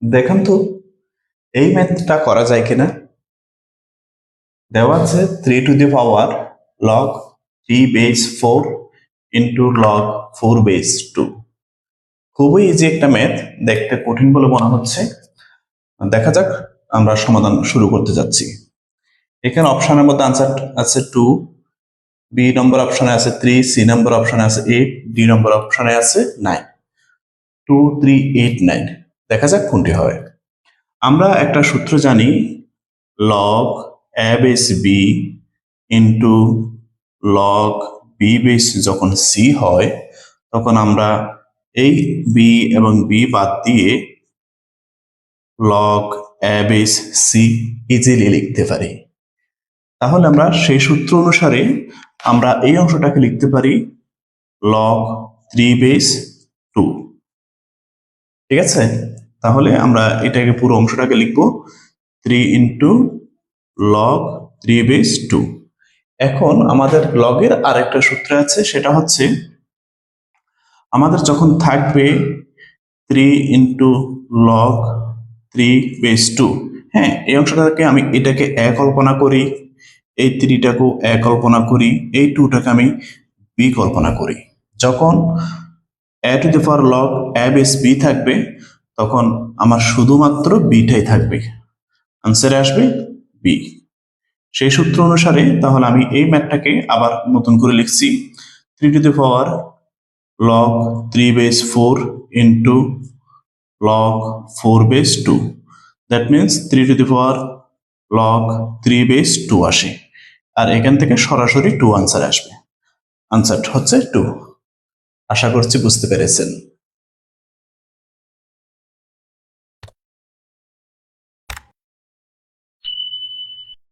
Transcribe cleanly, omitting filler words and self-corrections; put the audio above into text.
দেখেন তো এই ম্যাথটা করা যায় কিনা। দেওয়া আছে 3 two the power log 3 base 4 into log 4 base 2। খুবই ইজি একটা ম্যাথ, দেখতে কঠিন বলে মনে হচ্ছে। দেখা যাক, আমরা সমাধান শুরু করতে যাচ্ছি। এখানে অপশনের মধ্যে আনসার আছে 2, বি নম্বর অপশনে আছে 3, সি নম্বর অপশনে আছে 8, ডি নম্বর অপশনে আছে 9। 2 3 8 9, দেখা যাক কোনটি হয়। আমরা একটা সূত্র জানি, log a base b into log b base যখন সি হয়, তখন আমরা এই বি এবং বি বাদ দিয়ে log a base c easily লিখতে পারি। তাহলে আমরা সেই সূত্র অনুসারে আমরা এই অংশটাকে লিখতে পারি লগ 3 বেস 2। ঠিক আছে, তাহলে আমরা এটাকে পুরো অংশটাকে লিখবো 3 ইন্টু লগ 3 বেস 2। এখন আমাদের লগের আরেকটা সূত্র আছে, সেটা হচ্ছে আমাদের যখন থাকবে 3 ইন্টু লগ 3 বেস 2, হ্যাঁ, এই অংশটাকে আমি এটাকে এ কল্পনা করি, এই 3টাকেও এ কল্পনা করি, এই 2টাকে আমি বি কল্পনা করি। যখন a to the power log a base b থাকবে, তখন আমার শুধুমাত্র বিটাই থাকবে, আনসারে আসবে বি। সেই সূত্র অনুসারে তাহলে আমি এই ম্যাথটাকে আবার নতুন করে লিখছি 3 two the power log 3 base 4 into log 4 base 2. That means 3 to the power log 3 base 2 আসে, আর এখান থেকে সরাসরি 2 আনসার আসবে। আনসার হচ্ছে 2। আশা করছি বুঝতে পেরেছেন।